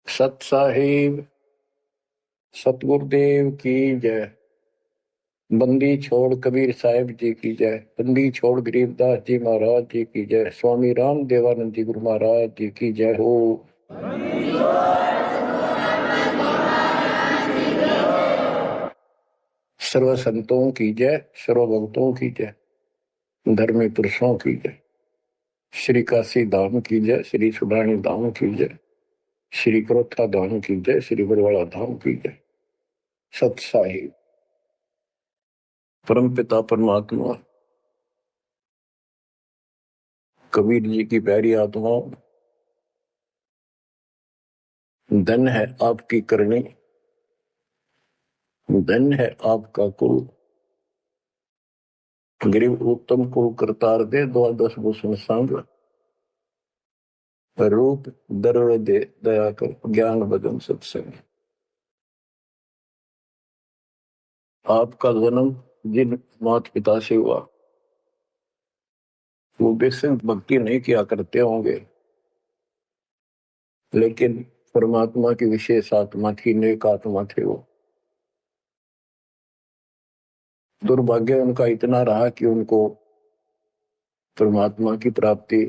सत साहिब सतगुरुदेव की जय। बंदी छोड़ कबीर साहिब जी की जय। बंदी छोड़ गरीबदास जी महाराज जी की जय। स्वामी राम देवानंद जी गुरु महाराज जी की जय हो। सर्व संतों की जय, सर्व भक्तों की जय, धर्मी पुरुषों की जय। श्री काशी धाम की जय, श्री सुडानी धाम की जय, श्री क्रोथा धाम की जय, श्री बरवाड़ा धाम की जय। सत साहिब परम पिता परमात्मा कबीर जी की प्यारी आत्माओं, धन है आपकी करनी, धन है आपका कुल। गरीब उत्तम को करतार दे, द्वादश भूषण संग रूप दरुड़ दे, दया कर ज्ञान भजन सत्संग। आपका जन्म जिन माता पिता से हुआ वो बेसिक भक्ति नहीं किया करते होंगे, लेकिन परमात्मा की विशेष आत्मा थी, नेक आत्मा थे वो। दुर्भाग्य उनका इतना रहा कि उनको परमात्मा की प्राप्ति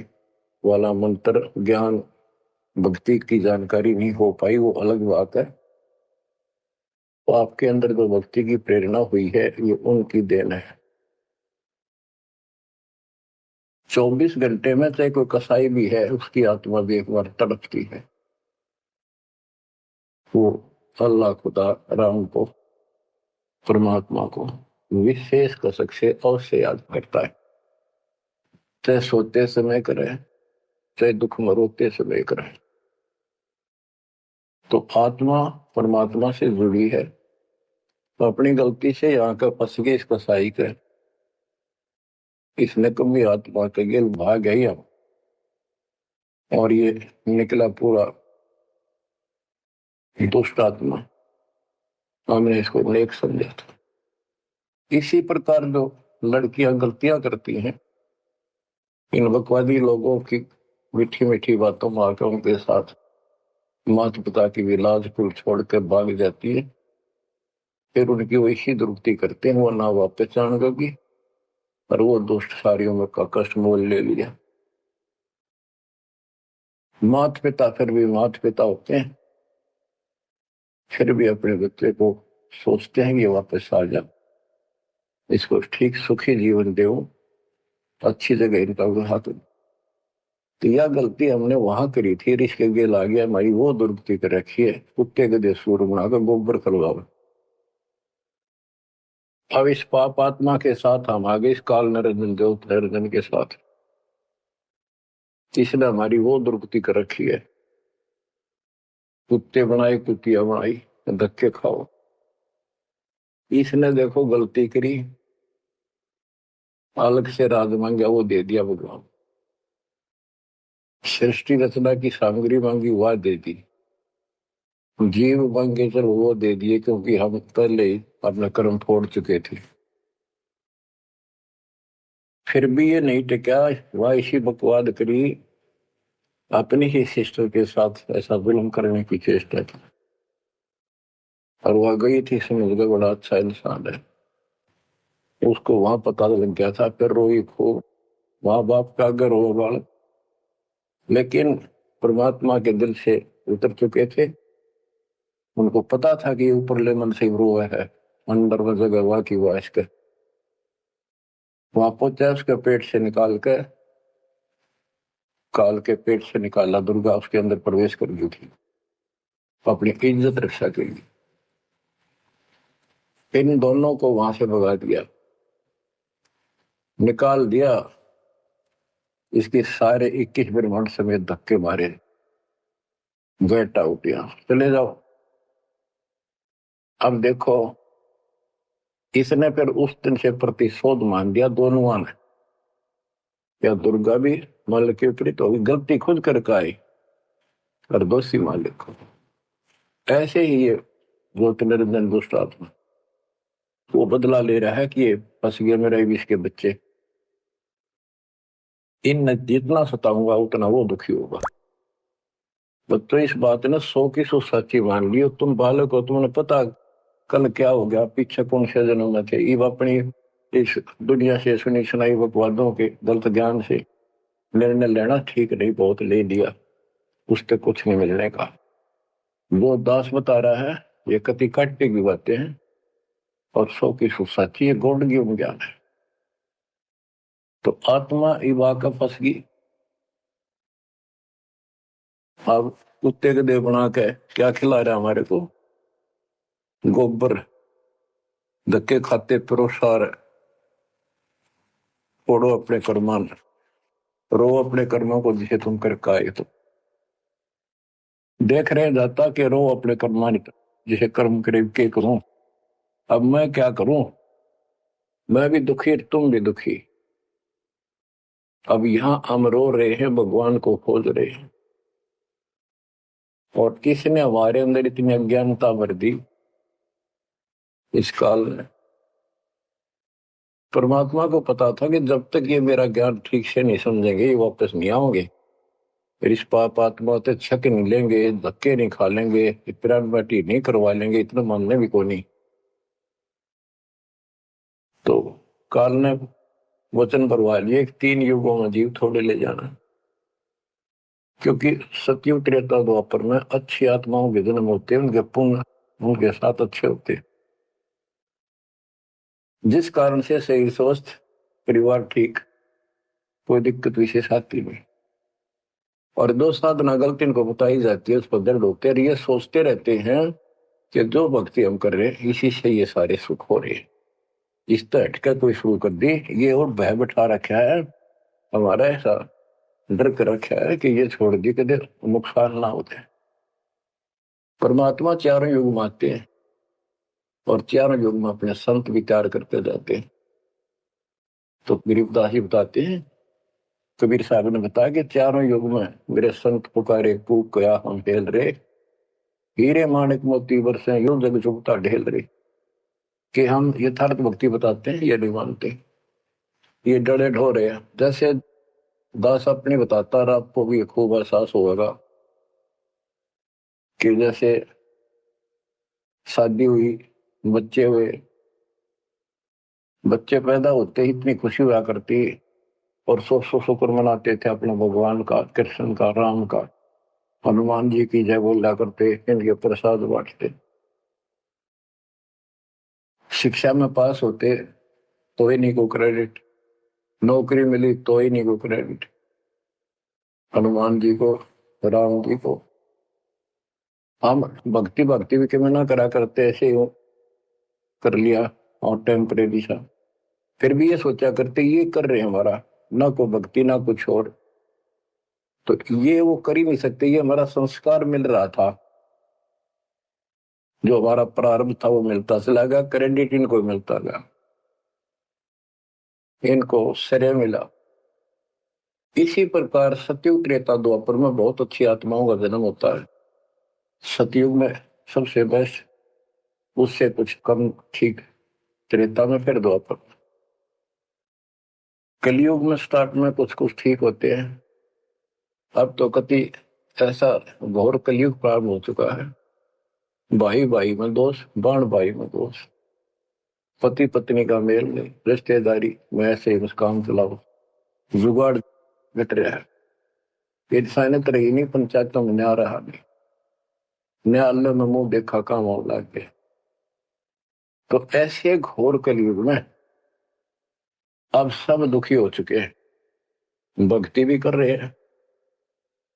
वाला मंत्र ज्ञान भक्ति की जानकारी नहीं हो पाई, वो अलग बात है। तो आपके अंदर जो भक्ति की प्रेरणा हुई है ये उनकी देन है। 24 घंटे में चाहे कोई कसाई भी है उसकी आत्मा भी एक बार तड़पती है, वो अल्लाह खुदा राम को परमात्मा को विशेष कसक से अवश्य याद करता है। चाहे सोते समय करे, चाहे दुख मरोते समय करे। तो आत्मा परमात्मा से जुड़ी है, तो अपनी गलती से यहाँ का फंस गए इस कसाई के, इसने कभी आत्मा के गिल भाग गई हम, और ये निकला पूरा दुष्ट आत्मा। हमने इसको नेक समझा था। इसी प्रकार जो लड़कियां गलतियां करती हैं, इन बकवादी लोगों की मीठी मीठी बातों में आकर उनके साथ माता पिता की भी लाज कुल छोड़ कर भाग जाती है, फिर उनकी वैसी दुरुक्ति करते हैं, वो ना वापस आएंगे और वो दुष्ट सारी उम्र का कष्ट मोल ले लिया। माता पिता फिर भी माता पिता होते हैं, फिर भी अपने बच्चे को सोचते हैं कि वापस आ जा, इसको ठीक सुखी जीवन दो, अच्छी जगह इनका विवाह करो। तो यह गलती हमने वहां करी थी, रिश्ते गेल आ गया, हमारी वो दुर्गति कर रखी है, कुत्ते गधे सूर बनाकर गोबर खलवाओ। अब इस पाप आत्मा के साथ हम आगे इस काल नरजन देव नरजन के साथ, इसने हमारी वो दुर्गति कर रखी है। कुत्ते बनाए कुत्तियां बनाई, धक्के खाओ। इसने देखो गलती करी, अलग से राज मांगा वो दे दिया भगवान, सृष्टि रचना की सामग्री मांगी वह दे दी, जीव मांगे चल वो दे दिए, क्योंकि हम पहले ही अपना कर्म फोड़ चुके थे। फिर भी ये नहीं टिका, वह इसी बकवाद करी, अपनी ही सिस्टर के साथ ऐसा जुल्म करने की चेष्टा की, और वह गई थी समझ गए बड़ा अच्छा इंसान है, उसको वहां पता लग गया था। फिर रोई खूब, माँ बाप का अगर रो बालक, लेकिन परमात्मा के दिल से उतर चुके थे, उनको पता था कि ऊपरले मन से रो है, अंदर वो जगह हुआ कि वह इसके वहां पहुंचा, उसके पेट से निकाल कर, काल के पेट से निकाला, दुर्गा उसके अंदर प्रवेश कर गई थी अपनी इज्जत रक्षा के लिए। इन दोनों को वहां से भगा दिया, निकाल दिया, इसके सारे 21 ब्रह्मांड समेत धक्के मारे, गेट आउट, यहां चले जाओ। अब देखो, इसने फिर उस दिन से प्रतिशोध मान दिया दोनों ने, या दुर्गा भी मालिक के विपरीत होगी, गलती खुद करके आई और दोषी मालिक को। ऐसे ही ये गोत निरंजन दुष्ट आत्मा वो बदला ले रहा है कि ये फंस गया मेरा विष के बच्चे, इन जितना सताऊंगा उतना वो दुखी होगा। तो इस बात ने 100 की 100 सच्ची मान ली। तुम बालक हो, तुमने पता कल क्या हो गया, पीछे कौन से जन्म में थे। ये अपनी इस दुनिया से सुनी सुनाई बकवादों के गलत ज्ञान से निर्णय लेना ठीक नहीं, बहुत ले लिया, उससे कुछ नहीं मिलने का। वो दास बता रहा है ये कति काटने की बातें हैं और 100 की 100 सच्ची, ये गौड़ ज्ञान है। तो आत्मा इवा का फंस गई। अब कुत्ते के देह बना के क्या खिला रहा है हमारे को, गोबर, धक्के खाते परोसार, फोड़ो अपने कर्मान, रो अपने कर्मों को जिसे तुम कर आए। तो देख रहे जाता कि रो अपने कर्मान जिसे कर्म करे के करूं। अब मैं क्या करूं, मैं भी दुखी तुम भी दुखी। अब यहां हम रो रहे हैं, भगवान को खोज रहे हैं, और किसने हमारे अंदर इतनी अज्ञानता भर दी इस काल में। परमात्मा को पता था कि जब तक ये मेरा ज्ञान ठीक से नहीं समझेंगे ये वापस नहीं आओगे, फिर इस पाप आत्मा से छक नहीं लेंगे, धक्के नहीं खा लेंगे, प्राण बाटी नहीं करवा लेंगे, इतना मानने भी को नहीं। तो काल ने वचन भरवा लिए 3 युगों में जीव थोड़े ले जाना, क्योंकि सतयुग त्रेता द्वापर में अच्छी आत्माओं के जन्म होते हैं, उनके पुण्य उनके साथ अच्छे होते हैं, जिस कारण से शरीर स्वस्थ, परिवार ठीक, कोई दिक्कत विशेष आती नहीं। और दो साधना गलती इनको बताई जाती है, उस पर दर्द होते हैं, ये सोचते रहते हैं कि जो भक्ति हम कर रहे हैं इसी से ये सारे सुख हो रहे हैं। इस तरह हटकर कोई शुरू कर दी, ये और भय बैठा रखा है हमारा, ऐसा डर कर रखा है कि ये छोड़ दी कि नुकसान ना होते। परमात्मा चारों युग में आते हैं और चारों युग में अपने संत विचार करते जाते हैं। तो गरीबदास जी बताते हैं, कबीर साहब ने बताया कि चारों युग में मेरे संत पुकारे कूक गया हम हेल रे, हीरे माणिक मोती बरसे यूं जग जुगता ढेल रे। कि हम यथार्थ भक्ति बताते हैं ये नहीं मानते, ये डरे ढोरे हैं। जैसे दास अपनी बताता रहा, आपको भी खूब एहसास होगा कि जैसे शादी हुई, बच्चे हुए, बच्चे पैदा होते ही इतनी खुशी हुआ करती, और 100 शुक्र मनाते थे अपने भगवान का, कृष्ण का, राम का, हनुमान जी की जय बोला करते, इनके प्रसाद बांटते। शिक्षा में पास होते तो ही नहीं को क्रेडिट, नौकरी मिली तो ही नहीं को क्रेडिट, हनुमान जी को, राम जी को। हम भक्ति भक्ति भी क्यों ना करा करते, ऐसे ही कर लिया और टेम्परेरी सा, फिर भी ये सोचा करते ये कर रहे हैं हमारा, ना को भक्ति ना कुछ और। तो ये वो कर ही नहीं सकते, ये हमारा संस्कार मिल रहा था, जो हमारा प्रारब्ध था वो मिलता चला गया, क्रेडिट इनको मिलता गया, इनको श्रेय मिला। इसी प्रकार सतयुग त्रेता द्वापर में बहुत अच्छी आत्माओं का जन्म होता है। सतयुग में सबसे बेस्ट, उससे कुछ कम ठीक त्रेता में, फिर द्वापर। कलयुग में स्टार्ट में कुछ कुछ ठीक होते हैं, अब तो कति ऐसा घोर कलयुग प्रारंभ हो चुका है। भाई भाई में दोष, बाण भाई में दोष, पति पत्नी का मेल नहीं, रिश्तेदारी में ऐसे ही मुस्कान चलाओ, जुगाड़ घट रहा है, इंसानियत रही नहीं, पंचायतों में न्याय रहा नहीं, न्यायालय में मुंह देखा काम हो लग गया। तो ऐसे घोर कलयुग में अब सब दुखी हो चुके हैं, भक्ति भी कर रहे हैं,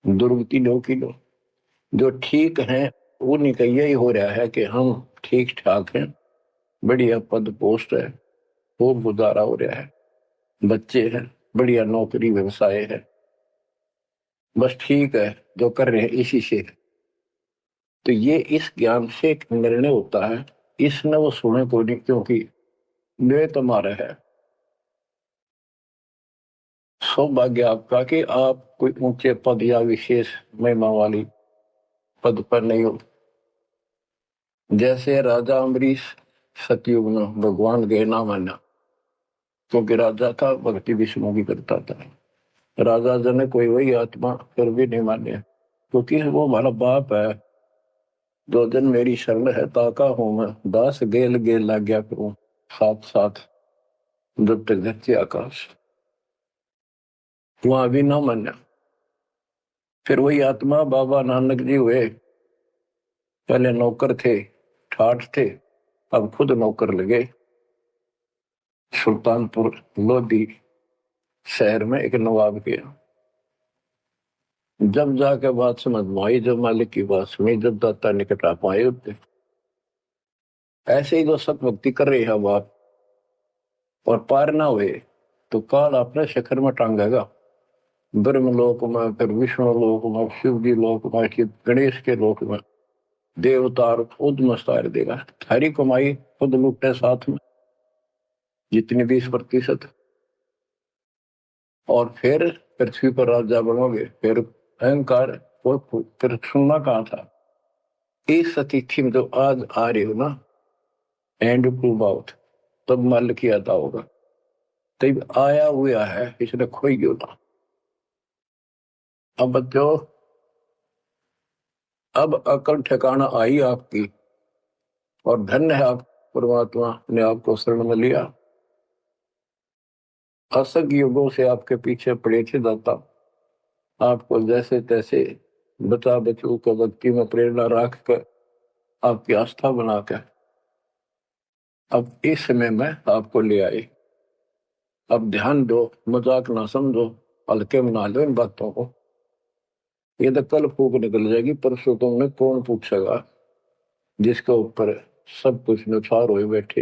दुर्गति लो की लो, जो ठीक है उन्हीं का यही हो रहा है कि हम ठीक ठाक हैं, बढ़िया पद पोस्ट है, खूब गुजारा हो रहा है, बच्चे हैं, बढ़िया नौकरी व्यवसाय है, बस ठीक है जो कर रहे हैं इसी से। तो ये इस ज्ञान से एक निर्णय होता है, इसने वो सुने को नहीं, क्योंकि वे तुम्हारा है। सौभाग्य आपका कि आप कोई ऊंचे पद या विशेष महिमा वाली पद पर नहीं हो। जैसे राजा अम्बरीश सतयुग में भगवान गए ना माना, क्योंकि राजा था, भक्ति विष्णु की करता था। राजा जन कोई वही आत्मा, फिर भी नहीं माने, क्योंकि वो हमारा बाप है। दो दिन मेरी शरण है ताका हूं मैं, दास गेल गेल लग गया करूं, साथ साथ जब तक धरती आकाश। वहां भी ना माना। फिर वही आत्मा बाबा नानक जी हुए। पहले नौकर थे, ठाठ थे, अब खुद नौकर लगे। सुल्तानपुर लोधी शहर में एक नवाब के। जब जाके बात समझ में आई, जब मालिक की बात सुनी, जब दाता निकट आ पाए उठते। ऐसे ही तो सब भक्ति कर रही है बात, और पार ना हुए तो काल अपने शिखर में टांगेगा। ब्रह्म लोक में, फिर विष्णु लोक में, शिव जी लोक में, कि गणेश के लोक में देवतार खुद मस्तार देगा। थारी कमाई खुद लुटे साथ में, जितनी 20%। और फिर पृथ्वी पर राजा बनोगे। फिर अहंकार फिर सुनना कहाँ था। इस अतिथि में जो आज आ रही हो ना, एंड टू बाउट, तब मल किया था होगा। तब आया हुआ है, इसने खोई क्यों ना। अब बच्चों, अब अकल ठिकाना आई आपकी, और धन्य है आप, परमात्मा ने आपको शरण में लिया। असंख्य युगों से आपके पीछे पड़े थे दाता, आपको जैसे तैसे बचा बचू को भक्ति में प्रेरणा रख कर, आपकी आस्था बनाकर अब इस समय में आपको ले आए। अब ध्यान दो, मजाक ना समझो, हल्के में ना लो इन बातों को। ये तो कल फूक निकल जाएगी, परसों तुमने कौन पूछेगा, जिसके ऊपर सब कुछ नुछार हुए बैठे।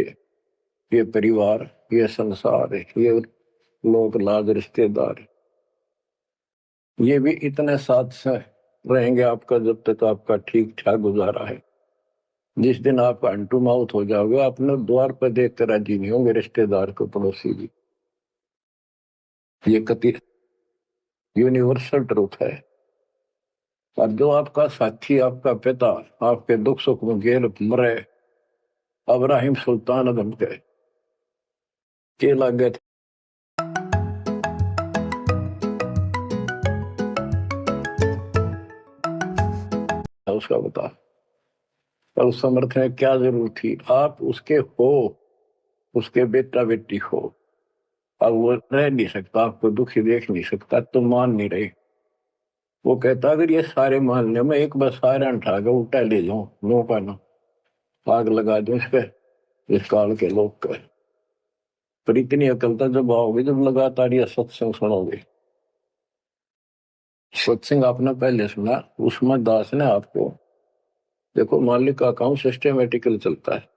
ये परिवार, ये संसार, ये लोग लाज रिश्तेदार, ये भी इतने साथ से रहेंगे आपका जब तक आपका ठीक ठाक गुजारा है। जिस दिन आप अंटू माउथ हो जाओगे, अपने द्वार पर देख कर राजी नहीं होंगे रिश्तेदार को, पड़ोसी भी। ये कति यूनिवर्सल ट्रूथ है। और जो आपका साथी, आपका पिता, आपके दुख सुख में गेल मरे, अब्राहिम सुल्तान अदम के लागे था उसका बता। और उस समर्थ में क्या जरूरत थी, आप उसके हो, उसके बेटा बेटी हो। अब वो रह नहीं सकता, आपको दुखी देख नहीं सकता, तो मान नहीं रहे। वो कहता अगर ये सारे मान ले, मैं एक बार सारे उठा के उल्टा ले जाऊं, नो का ना आग लगा दूं इस पे, इस काल के लोग का। पर इतनी अकलता जब आओगे, जब लगातार ये सत्संग सुनोगे। सत्संग आपने पहले सुना, उसमें दास ने आपको, देखो मालिक का काम सिस्टमेटिकल चलता है।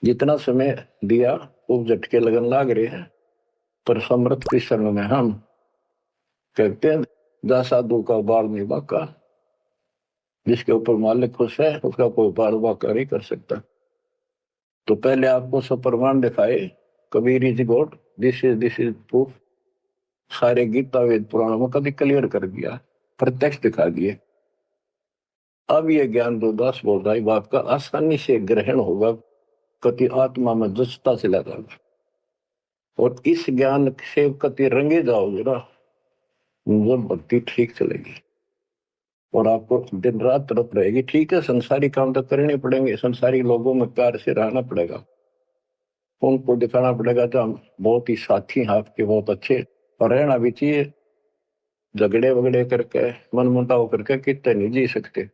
जितना समय दिया वो झटके लगन लाग रहे हैं, पर समर्थ की शरण में हम कहते हैं, जा साधु का बाल नहीं बाका। जिसके ऊपर मालिक खुश है, उसका कोई बाल बाका नहीं कर सकता। तो पहले आपको सब प्रमाण दिखाए, Kabir is God, this is proof. सारे गीता वेद पुराणों में कभी क्लियर कर दिया, प्रत्यक्ष दिखा दिए। अब ये ज्ञान जो दास बोल रहा है, आपका आसानी से ग्रहण होगा, कति आत्मा में जचता चला जाएगा। और इस ज्ञान से कति रंगे जाओगे ना, जब भक्ति ठीक चलेगी और आपको दिन रात तरफ रहेगी। ठीक है, संसारी काम तो करने पड़ेंगे, संसारी लोगों में प्यार से रहना पड़ेगा, उनको दिखाना पड़ेगा तो हम बहुत ही साथी हैं आपके, बहुत अच्छे। और रहना भी चाहिए, झगड़े वगड़े करके, मन मुटाव करके कितने नहीं जी सकते,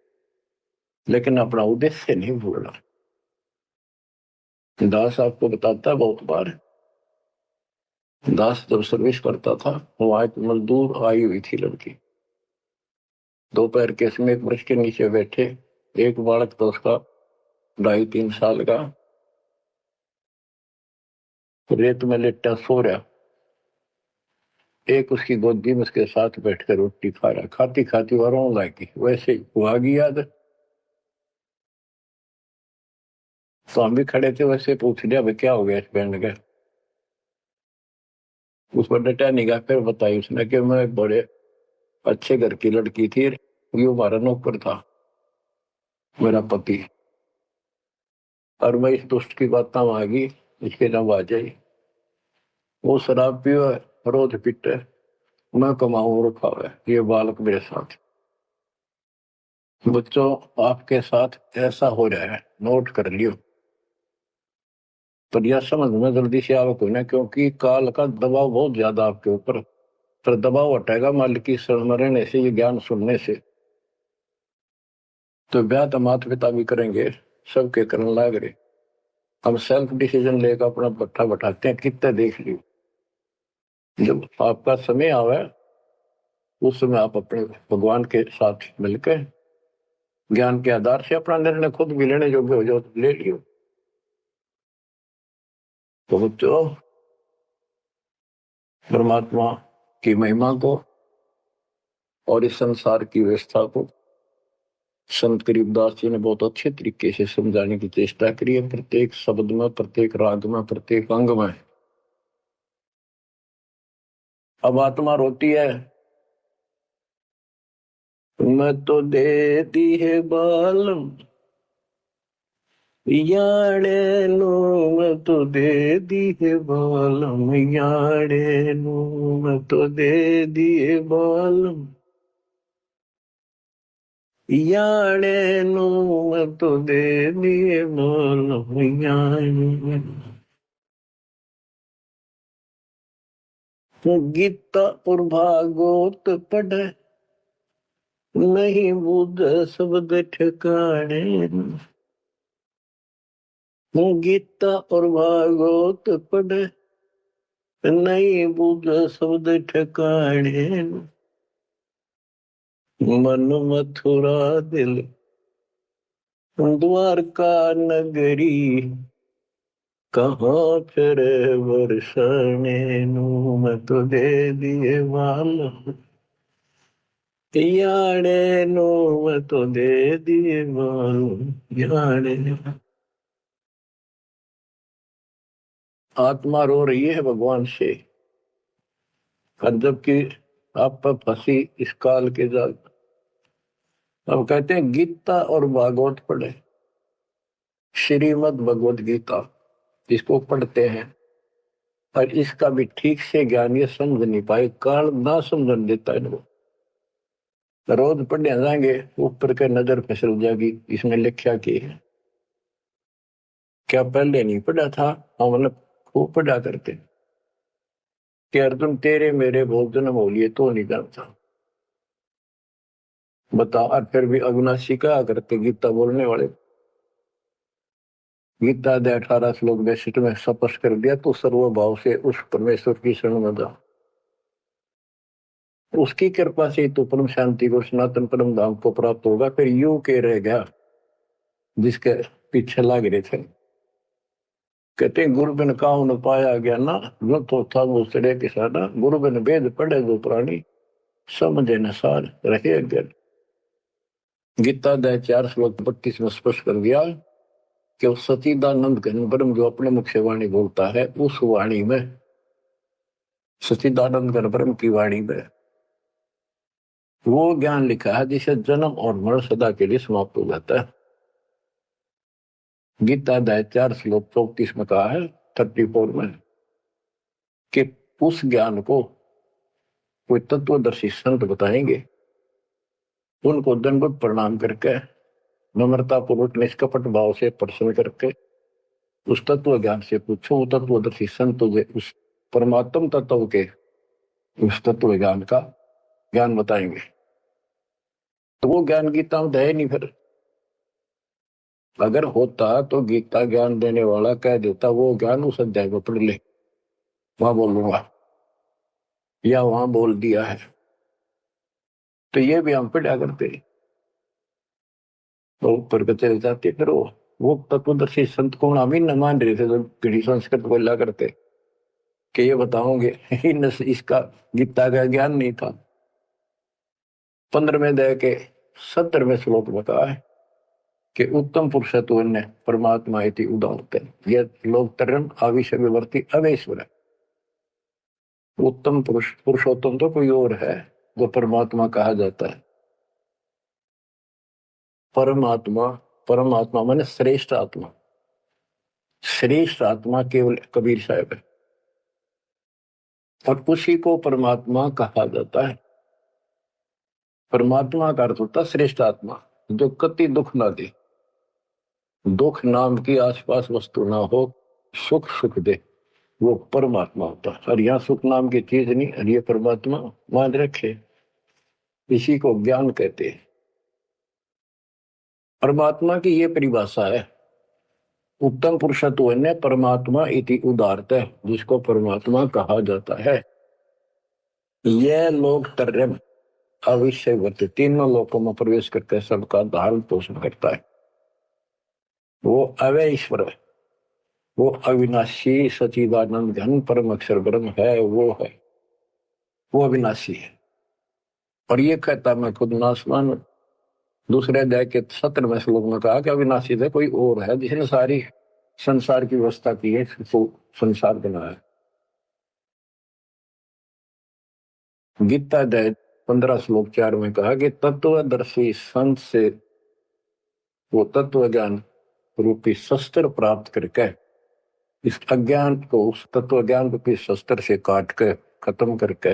लेकिन अपना उद्देश्य नहीं भूलना। दास आपको बताता है बहुत बार, दास जब सर्विस करता था, वहां एक मजदूर आई हुई थी लड़की, दोपहर के समय एक वृक्ष के नीचे बैठे, एक बालक तो उसका 2.5-3 साल का रेत में लेटा सो रहा, एक उसकी गोदी में उसके साथ बैठकर रोटी खा रहा, खाती खाती और रोने लगी। वैसे ही वो आ गई याद, तो हम भी खड़े थे, वैसे पूछ लिया भाई क्या हो गया इस बैंड का। उस पर डटा नहीं गया। फिर बताई उसने कि मैं बड़े अच्छे घर की लड़की थी, ये हमारा नौकर था, मेरा पति, और मैं इस दुष्ट की बात आ गई, इसके नाम आ जाई। वो शराब पियो, रोज पीटे, मैं कमाऊं रखा हुआ है, ये बालक मेरे साथ। बच्चों, आपके साथ ऐसा हो रहा है, नोट कर लियो। पर यह समझ में जल्दी से आवे कोई ना, क्योंकि काल का दबाव बहुत ज्यादा आपके ऊपर। पर दबाव हटेगा मालिक की शरण रहने से, ये ज्ञान सुनने से। तो ब्याह तो माता पिता भी करेंगे, सबके करने लाग रहे। हम सेल्फ डिसीजन लेकर अपना पट्टा बैठाते हैं, कितने देख लियो। जब आपका समय आवे, उस समय आप अपने भगवान के साथ मिलकर ज्ञान के आधार से अपना निर्णय खुद भी लेने योग्य हो जाओ, तो ले लियो। तो बच्चों, परमात्मा की महिमा को और इस संसार की व्यवस्था को संत करीबदास जी ने बहुत अच्छे तरीके से समझाने की चेष्टा करी है, प्रत्येक शब्द में, प्रत्येक राग में, प्रत्येक अंग में। अब आत्मा रोती है, मैं तो दे दी है बालम याड़े नो, मैं तो दे दी है बालम याड़े नो, मैं तो दे दिए बालम याड़े नो, मैं तो दे दिए बालम याड़े। गीता और भागवत पढ़े नहीं बुझ शब्द ठिकाने, गीता और भागवत पढ़े नहीं बुझ शब्द ठिकाने, मन मथुरा दिल द्वारका नगरी, कहाँ फिर बरसाने नू, मैं तो दे दिए बाल याड़े नो, मैं तो दे दिए बाल याड़े। आत्मा रो रही है भगवान से, और जबकि आप पर फंसी इस काल के जाल। अब कहते हैं गीता और भागवत पढ़े, श्रीमद् भगवत गीता इसको पढ़ते हैं, और इसका भी ठीक से ज्ञान ये समझ नहीं पाए, काल ना समझ देता है इनको। रोज पढ़ने जाएंगे, ऊपर के नजर फिसल जाएगी, इसमें लिखा की है क्या पहले नहीं पढ़ा था। हाँ, मतलब खूब पढ़ा करते कि अर्जुन तेरे मेरे बहुत जन्म हो लिए तो नहीं जानता, बता। और फिर भी अविनाशी कहा करते गीता बोलने वाले, गीता दे 18 श्लोक 62 में स्पष्ट कर दिया, तो सर्वभाव से उस परमेश्वर की शरण में जा, उसकी कृपा से तो परम शांति को, सनातन परम धाम को प्राप्त होगा। फिर यू के रह गया जिसके पीछे लग रहे थे। कहते गुरु बिन काहू न पाया गया ना, जो तो था वो सड़े किसाना, गुरु बिन वेद पढ़े जो प्राणी, समझे न सार रहे अज्ञान। गीता अध्याय 4 श्लोक 32 में स्पष्ट कर दिया कि उस सचिदानंद घन ब्रह्म जो अपने मुख से वाणी बोलता है, उस वाणी में, सचिदानंद घन ब्रह्म की वाणी में वो ज्ञान लिखा है जिसे जन्म और मरण सदा के लिए समाप्त हो जाता है। गीता अध्याय 4 श्लोक 34 में कहा है, 34 में, कि उस ज्ञान को कोई तत्वदर्शी संत बताएंगे, उनको दंडवत प्रणाम करके, नम्रता पूर्वक निष्कपट भाव से प्रश्न करके उस तत्व ज्ञान से पूछो। वो तत्वदर्शी संत उस परमात्म तत्व के, उस तत्व ज्ञान का ज्ञान बताएंगे। तो वो ज्ञान गीता में है नहीं। फिर अगर होता तो गीता ज्ञान देने वाला कह देता वो ज्ञान उस अध्याय को पढ़ ले, वहां बोलूंगा, या वहां बोल दिया है। तो ये भी हम पढ़ा करते, तो ऊपर के चले जाते। फिर वो तत्वदर्शी संत को हम ही न मान रहे थे, तो घड़ी संस्कृत बोला करते कि ये बताओगे इसका गीता का ज्ञान नहीं था। 15वें अध्याय के 17वें श्लोक में कहा है कि उत्तम पुरुषत्व ने परमात्मा इति उदाहरते, ये लोग तरन आविष विवर्ती अवेश्वर है। उत्तम पुरुष, पुरुषोत्तम तो कोई और है, जो परमात्मा कहा जाता है। परमात्मा, परमात्मा माने श्रेष्ठ आत्मा, श्रेष्ठ आत्मा केवल कबीर साहब है, और उसी को परमात्मा कहा जाता है। परमात्मा का अर्थ होता श्रेष्ठ आत्मा। जो कति दुख ना दे, दुख नाम की आसपास वस्तु ना हो, सुख सुख दे, वो परमात्मा होता है। और यहाँ सुख नाम की चीज नहीं, और ये परमात्मा मान रखे, इसी को ज्ञान कहते हैं। परमात्मा की ये परिभाषा है, उत्तम पुरुषत्व ने परमात्मा इति उदारत है, जिसको परमात्मा कहा जाता है। यह लोग तरम अविषयवत, तीनों लोकों में प्रवेश करके सबका धारण पोषण करता है। वो अवय ईश्वर है, वो अविनाशी सचिदानंद घन परम अक्षर ब्रह्म है, वो है, वो अविनाशी है। और ये कहता मैं खुद नासवान। दूसरे अध्याय के 17वें श्लोक में कहा कि अविनाशी है कोई और है, जिसने सारी संसार की व्यवस्था की है, तो संसार बनाया। गीता अध्याय 15 श्लोक 4 में कहा कि तत्वदर्शी संत से वो तत्व ज्ञान रूपी शस्त्र प्राप्त करके इस अज्ञान को उस तत्व ज्ञान रूपी शस्त्र से काट के खत्म करके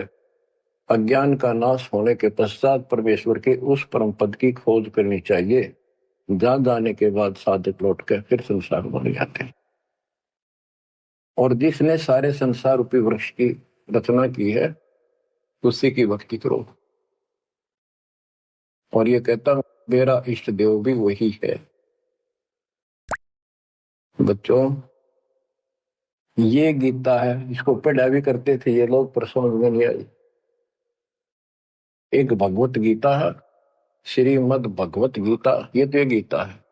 अज्ञान का नाश होने के पश्चात परमेश्वर के उस परम पद की खोज करनी चाहिए, जहां जाने के बाद साधक लौट के फिर संसार बन जाते हैं। और जिसने सारे संसार रूपी वृक्ष की रचना की है, उसी की भक्ति करो। और ये कहता मेरा इष्ट देव भी वही है। बच्चों, ये गीता है, इसको पढ़ा भी करते थे ये लोग, पर समझ में नहीं आई। एक भगवत गीता है, श्रीमद भगवत गीता, ये तो ये गीता है।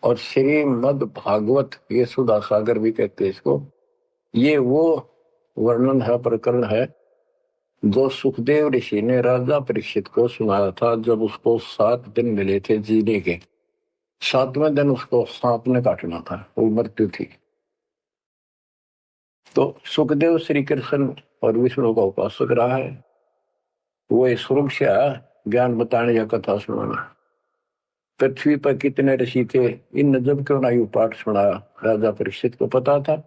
और श्रीमद भागवत, ये सुधा सागर भी कहते हैं इसको। ये वो वर्णन है, प्रकरण है, जो सुखदेव ऋषि ने राजा परीक्षित को सुनाया था, जब उसको 7 दिन मिले थे जीने के। 7वें दिन उसको सांप ने काटना था, वो मृत्यु थी। तो सुखदेव श्री कृष्ण और विष्णु का उपासक रहा है, वो इस स्वरूप से ज्ञान बताने या कथा सुनाना। पृथ्वी पर कितने ऋषि थे, इन जब क्यों नहीं पाठ सुनाया, राजा परीक्षित को पता था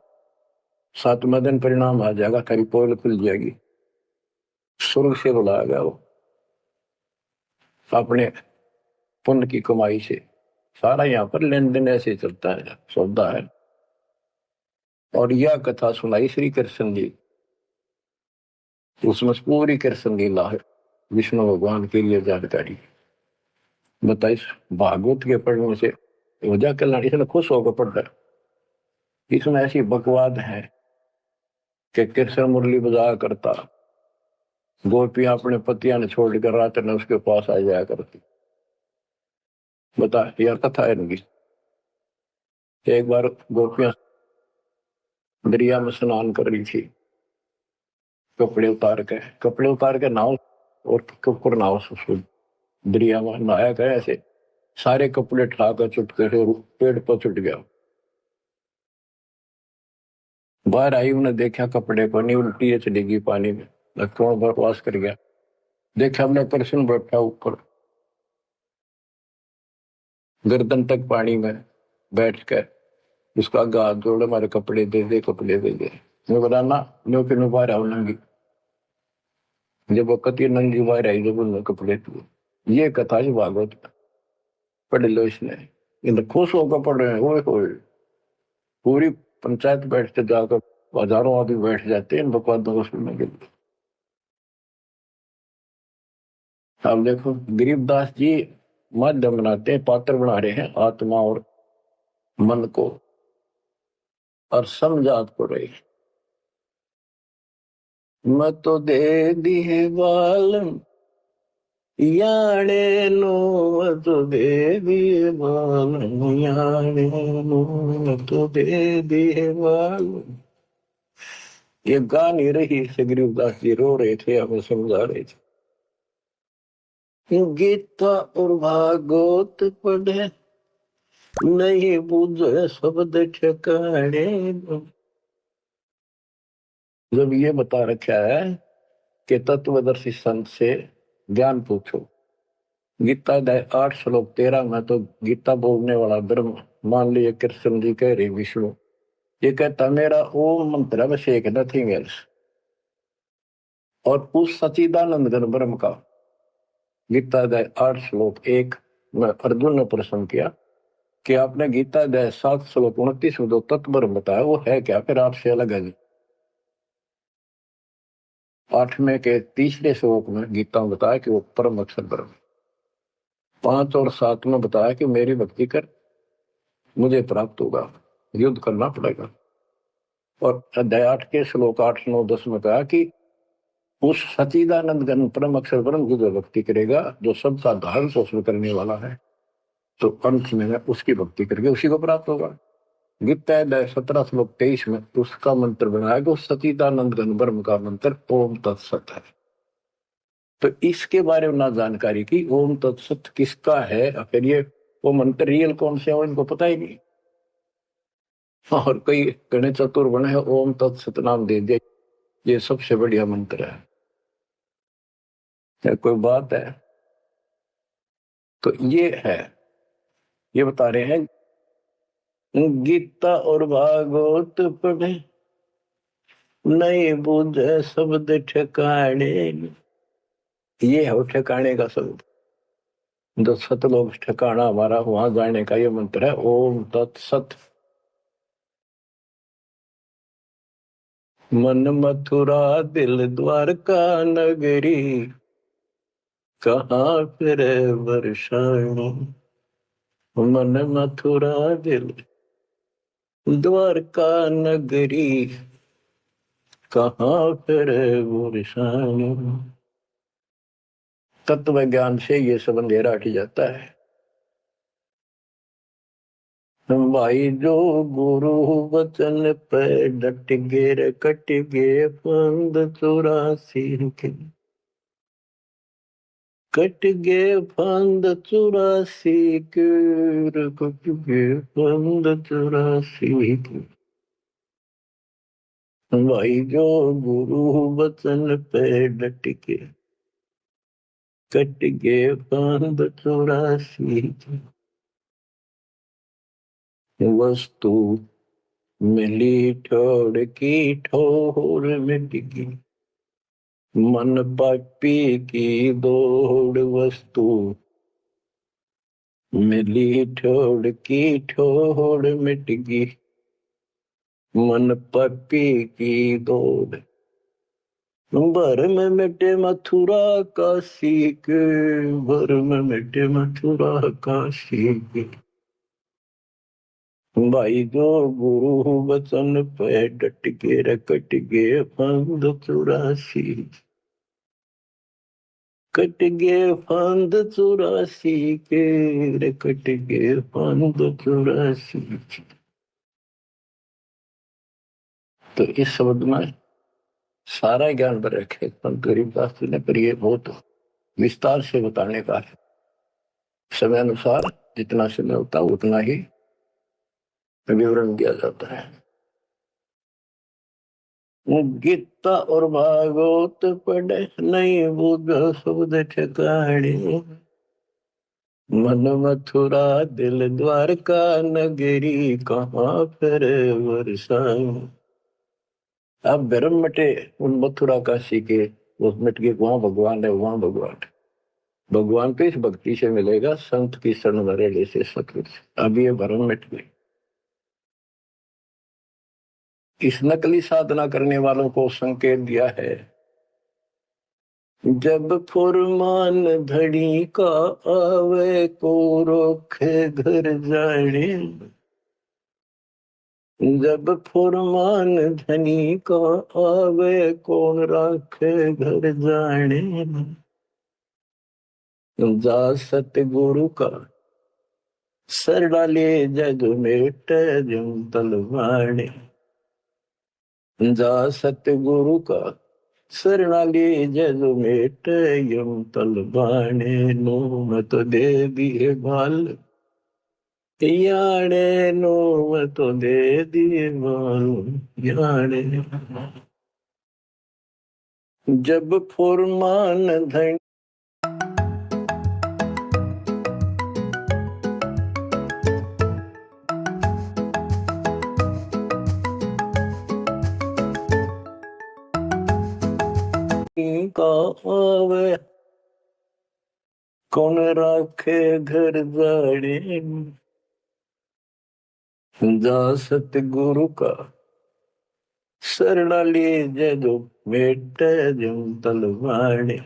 7वें दिन परिणाम आ जाएगा, तेरी पोल खुल जाएगी। स्वर्ग से बुलाया गया वो, अपने पुण्य की कमाई से। सारा यहाँ पर लेन देन ऐसे चलता है, सौदा है। और यह कथा सुनाई श्री कृष्ण जी, उसमें पूरी कृष्ण लीला है, विष्णु भगवान के लिए जानकारी बताइए। भागवत के पढ़ने से वजह कल्याण, इसने खुश होकर पढ़ता है। इसमें ऐसी बकवाद है कि कृष्ण मुरली बजाया करता, गोपियां अपने पतियां ने छोड़कर रात में उसके पास आ जाया करती। बता, यह कथा है इनकी। एक बार गोपियां दरिया में स्नान कर रही थी, कपड़े उतार के नाव और ऊपर नाव दरिया में नहाया गया, ऐसे सारे कपड़े ठाकर चुटके से पेड़ पर चुट गया। बाहर आई, उन्हें देखा कपड़े को नहीं, उल्टी चली गई पानी में, कौन बकवास कर गया। देखा हमने कृष्ण बैठा ऊपर, गर्दन तक पानी में बैठ कर उसका गाथ जोड़, हमारे कपड़े दे दे, कपड़े दे दे। मैं बोला ना, नो के नो बाहर आओ नंगी। जब वो कति नंगी बाहर आई, जब उन्होंने कपड़े दिए। ये कथा है भागवत, पढ़ लो इसने। इन खुश होकर पढ़ रहे हैं, ओए पूरी पंचायत बैठते, जाकर हजारों आदमी बैठ जाते हैं इन बकवादों को सुनने के लिए। अब देखो गरीबदास जी माध्यम बनाते हैं, पात्र बना रहे हैं आत्मा और मन को, और समझात को रहे। मैं तो दे दी है बालम याने नो, मैं तो दे दी है बालम याने नो, मैं तो दे दी है बालम। ये गा नहीं रही से, गरीबदास जी रो रहे थे, हमें समझा रहे थे। गीता और भागवत पढ़े नहीं बुझे शब्द ठिकाने। जब ये बता रखा है कि तत्वदर्शी संत से ज्ञान पूछो, गीता 8 श्लोक 13 में तो गीता बोलने वाला ब्रह्म, मान लिया कृष्ण जी कह रहे विष्णु, ये कहता मेरा ओम मंत्र अभिषेक नथिंग एल्स। और उस सचिदानंद घन ब्रह्म का गीता 8 श्लोक 1 मैं अर्जुन ने प्रश्न किया कि आपने गीता अध्याय 7 श्लोक 29 में जो तत्व ब्रह्म बताया वो है क्या, फिर आपसे अलग है? 8वें के तीसरे श्लोक में गीता में बताया कि वो परम अक्षर ब्रह्म। 5 और 7 में बताया कि मेरी भक्ति कर मुझे प्राप्त होगा, युद्ध करना पड़ेगा। और अध्याय 8 के श्लोक 8, 9, 10 में कहा कि उस सच्चिदानंद घन परम अक्षर ब्रह्म की जो भक्ति करेगा, जो सबका धारण पोषण करने वाला है, तो अंत में उसकी भक्ति करके उसी को प्राप्त होगा। गीता अध्याय 17 श्लोक 23 में उसका मंत्र बनाया कि उस सच्चिदानंद घन ब्रह्म का मंत्र ओम तत्सत है। तो इसके बारे में ना जानकारी की, ओम तत्सत किसका है, फिर ये वो मंत्र रियल कौन से है इनको पता ही नहीं। और कई गणे चतुर बने हैं, ओम तत्सत नाम दे दिया, ये सबसे बढ़िया मंत्र है। क्या कोई बात है? तो ये है, ये बता रहे हैं गीता और भागवत पढ़े नहीं बुझे शब्द ठिकाने। ये है ठिकाने का शब्द, जो सतलोक ठिकाना हमारा, वहां जाने का ये मंत्र है ओम तत्सत। मन मथुरा दिल द्वारका नगरी, कहाँ फिर वर्षाणी। मन मथुरा दिल द्वारका नगरी, कहाँ फिर वर्षाणी। तत्व ज्ञान से ये सब अंधेरा हट जाता है। भाई जो गुरु वचन पे डट गे, कट गे फंद 84 के, कट गे फंद 84 के, कट गे फंद 84 के। भाई जो गुरु वचन पे डट के, कट गे फंद 84 के। वस्तु मिली ठोड़ की ठोर मिट गई, मन पापी की दौड़। वस्तु मिली ठोड़ की ठोड़ मिट गई, मन पापी की दौड़। भर में मिटे मथुरा काशी के, भर में मिटे मथुरा काशी के। भाई जो गुरु वचन पे डट के, कट गे फंद 84, कट गे फंद 84 के, कट गे फंद 84। तो इस शब्द में सारा ज्ञान पर रखे संत गरीबदास जी ने, पर ये बहुत विस्तार से बताने का है। समय अनुसार जितना समय होता है उतना ही विवरण दिया जाता है। गीता और भागवत पढ़े नहीं बुझ शब्द ठिकाने, मन मथुरा दिल द्वारका नगरी, कहाँ फिर वर्षाणी। अब ब्रह्म मिटे उन मथुरा काशी के, वो मिट गए, वहां भगवान है, वहां भगवान है। भगवान तो इस भक्ति से मिलेगा, संत की शरण भरे से सतगुरु से। अब ये भ्रम मिट गई। इस नकली साधना करने वालों को संकेत दिया है, जब फुरमान धड़ी का आवे को रोखे घर जाने। जब फुरमान धनी का आवे कौन राखे घर जाने। जा सतगुरु का सर डाले जग मेट जम तलवाने। जा सतगुरु का शरणाली जग मेट यम तलवाने। नो मत दे दिए बाल याने, नो मत दे दिए बाल याने। जब फुरमान धन का आवे कौन राखे घर जाड़े, जा सतगुरु का शरणा लीजे जो बेटे जो तलवाड़े।